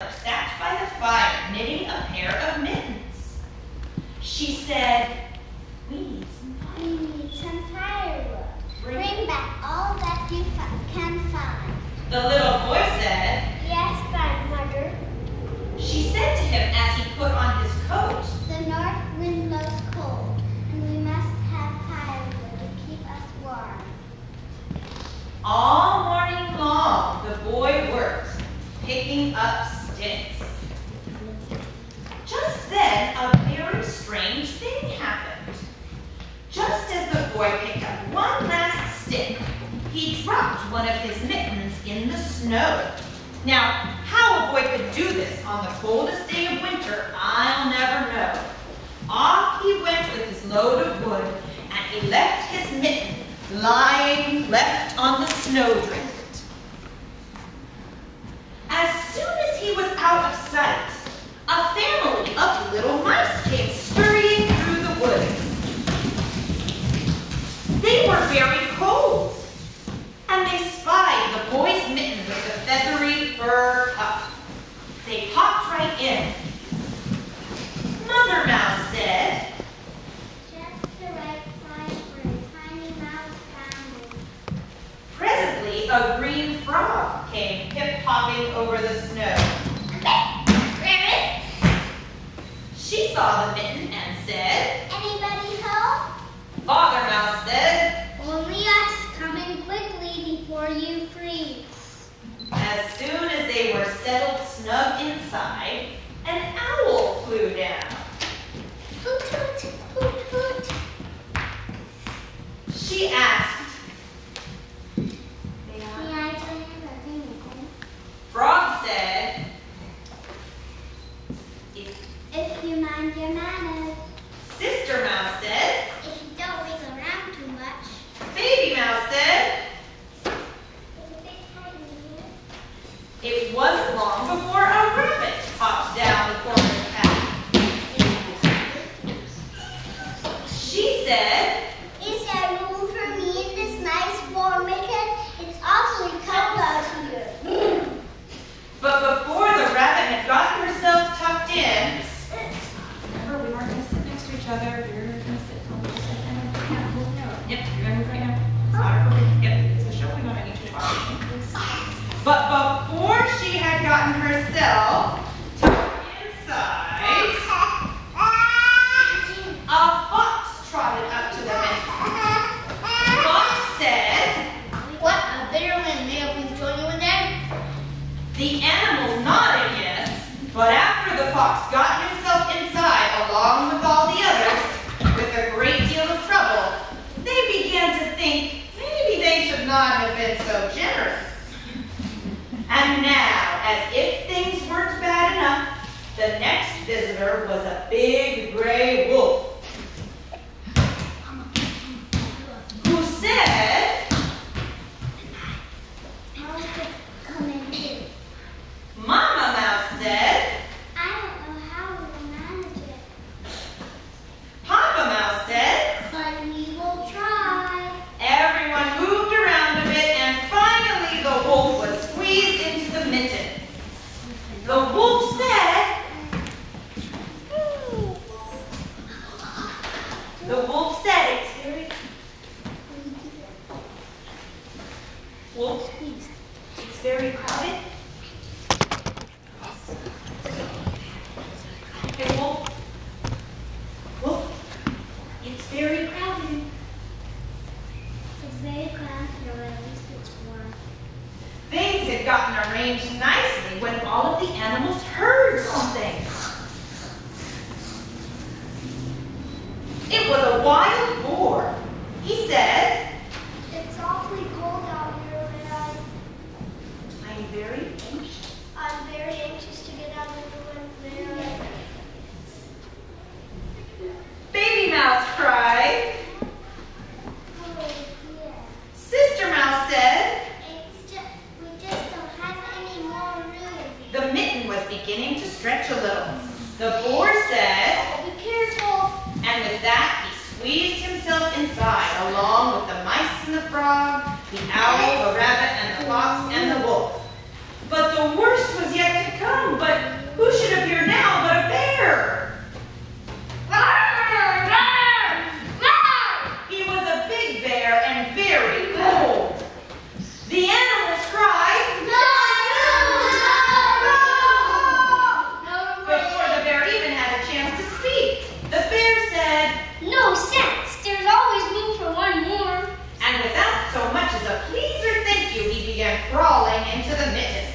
sat by the fire knitting a pair of mittens. She said, "We need some firewood. Bring back all that you can find." The little boy said, "Yes, grandmother." She said to him as he put on his coat, "The north wind blows cold, and we must have firewood to keep us warm." All morning long the boy worked, picking up sticks. Just then a very strange thing happened. Just as the boy picked up one last stick, he dropped one of his mittens in the snow. Now, how a boy could do this on the coldest day of winter, I'll never know. Off he went with his load of wood, and he left his mitten lying left on the snowdrift. As soon as he was out of sight, a family of little mice came scurrying through the woods. They were very cold, and they spied the boy's mitten with the feathery fur cuff. They popped right in. Mother Mouse said, "Just the right size for a tiny mouse family." Presently, a green frog came pip-popping over the snow. Rabbit! She saw the mitten and said, "Anybody home?" Father Mouse said, "Only us. Come in quickly before you freeze." as soon as they were settled snug inside, an owl flew down. "Hoot, hoot, hoot, hoot." She asked, May I join you at anything? Frog said, If you mind your manners. Sister Mouse said, If you don't wiggle around too much. Baby Mouse said. It's a bit tight in here. It wasn't long before a rabbit popped down the corner of the path. She said, Is there room for me in this nice warm mitten? It's awfully cold out here. but before the rabbit had got herself tucked in, remember we weren't going to sit next to each other. We were going to sit on the side. Yep, you're going to move right now. It's not appropriate. Yep, it's the show we want to need to watch. But before she had gotten herself tucked inside, a fox trotted up to the mitten. Fox said, What a bitter wind. May I please join you in there? the animals nodded yes, but after the fox got himself inside along with all the others, with a great deal of trouble, they began to think maybe they should not have been so generous. And now, as if things weren't bad enough, the next visitor was a big gray wolf, who said, How could come in here? Mama Mouse said, I don't know how we will manage it, Papa Mouse said, but we will try. everyone moved around a bit, and finally the wolf was squeezed into the mitten. The wolf said, it's very, Wolf, it's very crowded. Hey, Wolf, it's very crowded. It's very crowded, but at least it's warm. Things had gotten arranged nicely when all of the animals heard something. It was a wild boar. He said, It's awfully cold out here, and I'm very anxious. I'm very anxious to get out of the wind. Baby Mouse cried. Oh dear. Sister Mouse said. We just don't have any more room. The mitten was beginning to stretch a little. The boar said, Be careful. and with that he squeezed himself inside along with the mice and the frog, the owl, the rabbit, and the fox, and the wolf. But the worst was yet to come. But who should appear now but a bear? He was a big bear and very cold. The animals cried, "No! No! Before the bear even had a chance to speak, the bear said, "No sense. There's always room for one more." And without so much as a please or thank you, he began crawling into the mitten.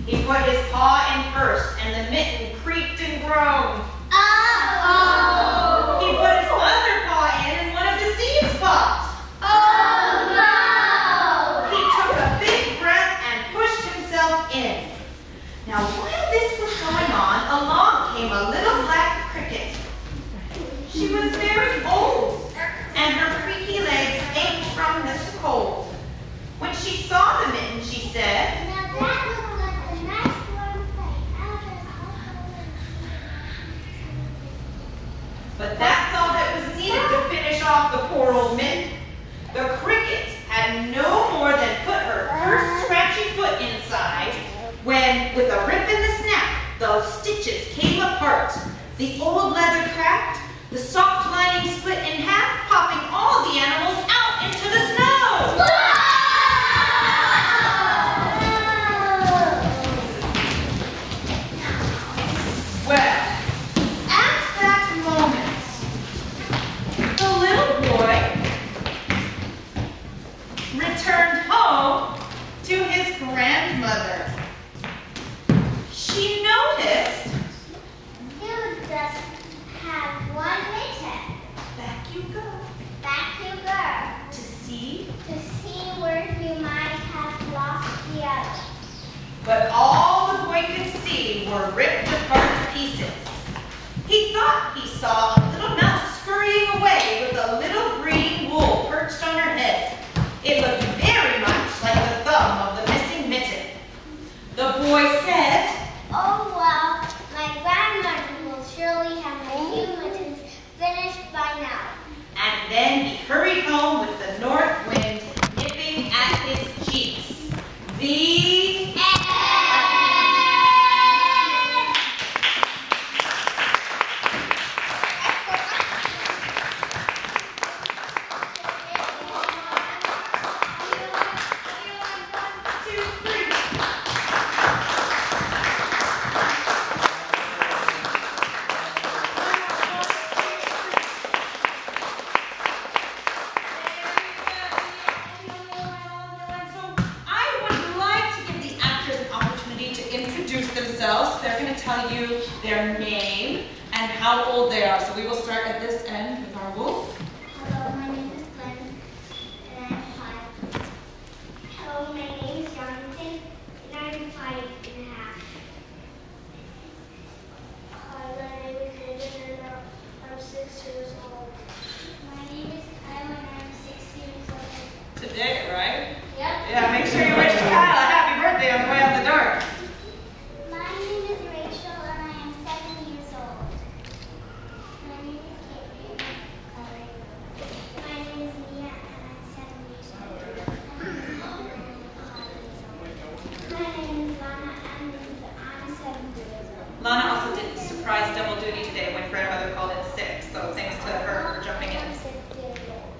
He put his paw in first, and the mitten creaked and groaned. Oh! He put his other paw in one of the seed spots. Oh no! He took a big breath and pushed himself in. Now, while this was going on, along came a little black cricket. She was very old, and her creaky legs ached from this cold. When she saw the mitten, she said, Now that looks like a nice warm place. but that's all that was needed to finish off the poor old mitten. The cricket had no more than put her first scratchy foot inside when, with a rip and a snap, those stitches came apart. The old leather cracked, the soft lining split in half, popping all the animals out into the snow. Well, at that moment, the little boy returned home to his grandmother. She noticed, You just have one mitten. back you go, Back you go. to see, To see where you might have lost the other. but all the boy could see were ripped apart pieces. He thought he saw a little mouse scurrying away with a little green wool perched on her head. It looked very much like the thumb of the missing mitten. The boy said, Oh well, my grandmother will surely have my new mittens finished by now. and then he hurried home with the north wind nipping at his cheeks. The themselves. They're going to tell you their name and how old they are. So we will start at this end with our wolf. Hello, my name is Glenn, and I'm 5. Hello, my name is Jonathan, and I'm 5.5. Hi, my name is Hayden, and I'm 6 years old. My name is Kyle, and I'm 6 years old. Today, right? Yep. Yeah, make sure you wish Kyle a happy birthday on the way out the door. My name is Rachel, and I am 7 years old. My name is Caitlin. My name is Mia, and I'm 7 years old. My name is Lana, and I'm 7 years old. Lana also did surprise double duty today when grandmother called in sick. So thanks to her for jumping in. I'm 6 years old.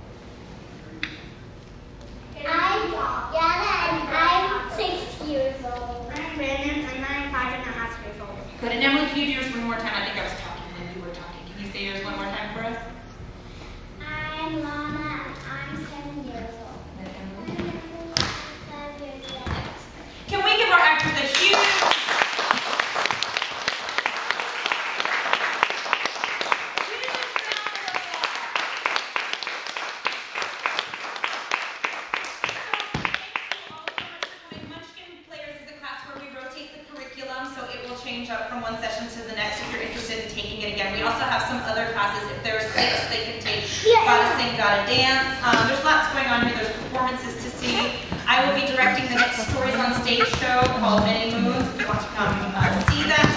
I'm Yana, and I'm 6 years old. I'm Brandon, and I'm 5.5 years old. Good. And Emily, can you do yours one more time? I think I was talking and you were talking. Can you say yours one more time for us? I'm Lana, and I'm 7 years old. And Emily? 5 years old. Can we give our actors a huge... So it will change up from one session to the next if you're interested in taking it again. We also have some other classes. If there's 6, they can take Gotta Sing, Gotta Dance. There's lots going on here. There's performances to see. I will be directing the next Stories on Stage show called Many Moons. If you want to come see that.